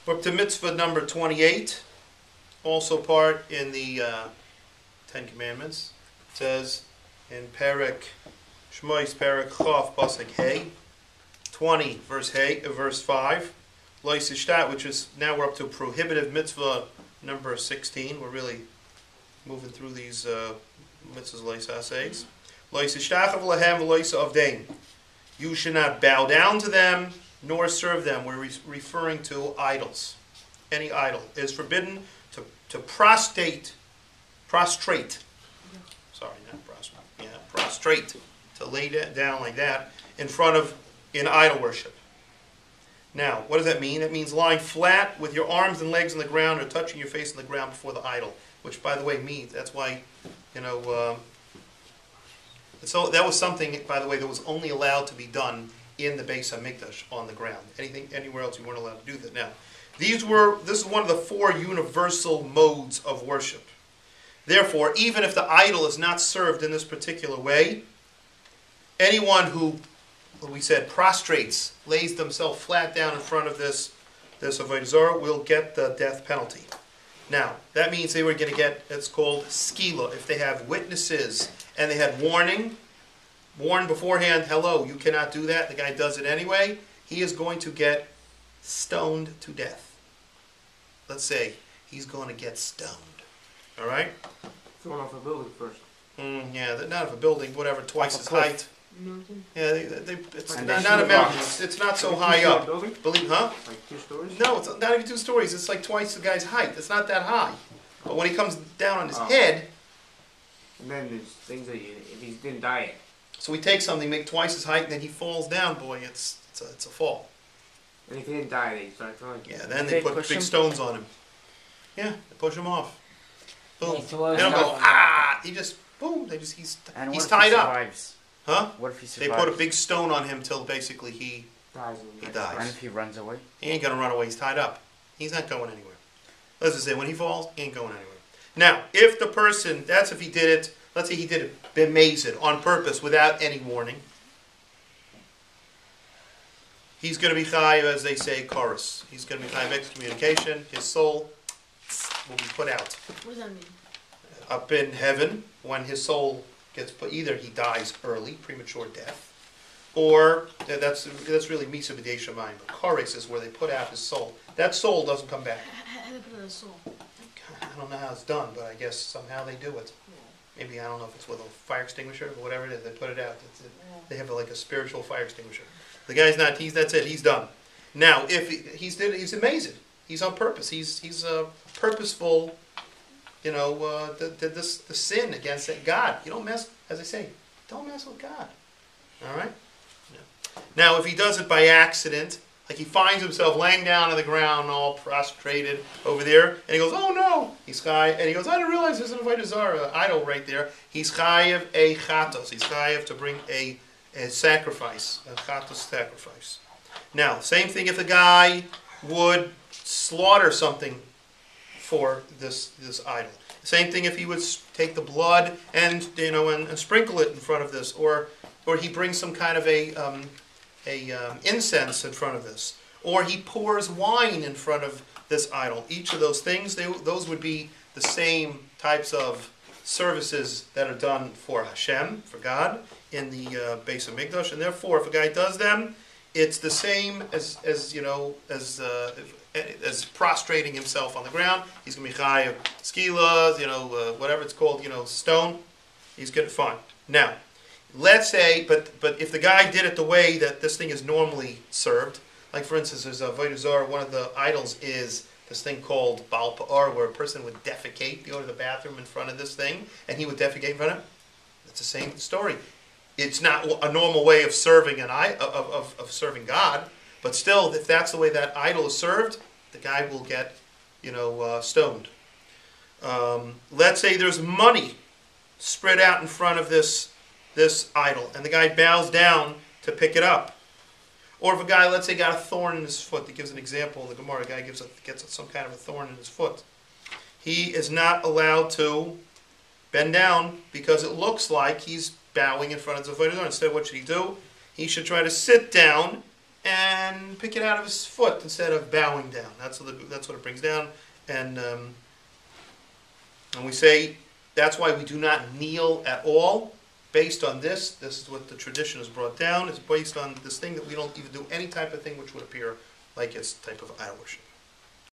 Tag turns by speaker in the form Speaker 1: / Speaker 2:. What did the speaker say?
Speaker 1: We're up to mitzvah number 28, also part in the Ten Commandments. It says in Perek Shmois, Perek Chof, Pasuk Hey, 20, verse 5, Lo Yisishtat, which is, now we're up to prohibitive mitzvah number 16. We're really moving through these mitzvahs leisaseis. Lo Yisishtachav lehem v'lo yisavdein. You should not bow down to them nor serve them. We're referring to idols. Any idol. It is forbidden to prostrate. Sorry, not prostrate. Yeah, prostrate. To lay down like that in idol worship. Now, what does that mean? It means lying flat with your arms and legs on the ground or touching your face on the ground before the idol. Which, by the way, means, that's why, so that was something, by the way, that was only allowed to be done in the Beis HaMikdash on the ground. Anywhere else you weren't allowed to do that. Now, this is one of the four universal modes of worship. Therefore, even if the idol is not served in this particular way, anyone who, we said, prostrates, lays themselves flat down in front of this Avodah Zarah will get the death penalty. Now, that means they were going to get, it's called skila. If they have witnesses and they had warned beforehand, hello, you cannot do that, the guy does it anyway, he is going to get stoned to death. Let's say he's going to get stoned. All right?
Speaker 2: Thrown off a building first.
Speaker 1: Yeah, not of a building, whatever, twice his height.
Speaker 3: Mountain?
Speaker 1: Yeah, it's not a mountain. It's not so high up. Believe, huh?
Speaker 2: Like 2 stories?
Speaker 1: No, it's not even 2 stories. It's like twice the guy's height. It's not that high. But when he comes down on his head...
Speaker 2: And then there's things that if he didn't die...
Speaker 1: So we take something, make twice his height, and then he falls down. Boy, it's a fall.
Speaker 2: And if he didn't die, they start throwing...
Speaker 1: Yeah, then they put big stones on him. Yeah, they push him off. Boom. They don't go, He just, boom. He's tied up. Huh?
Speaker 4: What if he survives?
Speaker 1: They put a big stone on him till basically he dies.
Speaker 4: And if he runs away?
Speaker 1: He ain't going to run away. He's tied up. He's not going anywhere. Let's just say, when he falls, he ain't going anywhere. Now, if the person, that's if he did it, let's say he did it bemazed, on purpose, without any warning, he's going to be chayav, as they say, chorus. He's going to be chayav excommunication. His soul will be put out.
Speaker 3: What does that mean?
Speaker 1: Up in heaven, when his soul gets put, either he dies early, premature death, or that's really misa b'dei shamayim. But chorus is where they put out his soul. That soul doesn't come back.
Speaker 3: How do they put out a soul?
Speaker 1: I don't know how it's done, but I guess somehow they do it. Maybe, I don't know if it's with a fire extinguisher or whatever it is, they put it out. They have like a spiritual fire extinguisher. The guy's not, that's it, he's done. Now, if he's amazing. He's on purpose. He's purposeful, the sin against God. You don't mess, as I say, don't mess with God. All right? Yeah. Now, if he does it by accident, like he finds himself laying down on the ground, all prostrated over there, and he goes, "Oh no!" He's chayav, and he goes, "I didn't realize there's an Avodah Zarah idol right there." He's chayav a chatos. He's chayav to bring a sacrifice, a chatos sacrifice. Now, same thing if a guy would slaughter something for this idol. Same thing if he would take the blood and sprinkle it in front of this, or he brings some kind of a incense in front of this, or he pours wine in front of this idol. Each of those things, those would be the same types of services that are done for Hashem, for God, in the Beis HaMikdash, and therefore, if a guy does them, it's the same as prostrating himself on the ground. He's going to be chayav skilas, whatever it's called, stone. He's getting fine. Now, let's say, but if the guy did it the way that this thing is normally served, like for instance, there's a Avodah Zarah, one of the idols is this thing called Baal Pa'ar, where a person would defecate, go to the bathroom in front of this thing, and he would defecate in front of it. It's the same story. It's not a normal way of serving of serving God, but still, if that's the way that idol is served, the guy will get, stoned. Let's say there's money spread out in front of this idol, and the guy bows down to pick it up. Or if a guy, let's say, got a thorn in his foot, that gives an example, the Gemara, a guy gets some kind of a thorn in his foot. He is not allowed to bend down because it looks like he's bowing in front of the Avodah Zarah. Instead, what should he do? He should try to sit down and pick it out of his foot instead of bowing down. That's what it brings down. And we say that's why we do not kneel at all. Based on this, this is what the tradition has brought down. It's based on this thing that we don't even do any type of thing which would appear like it's type of idol worship.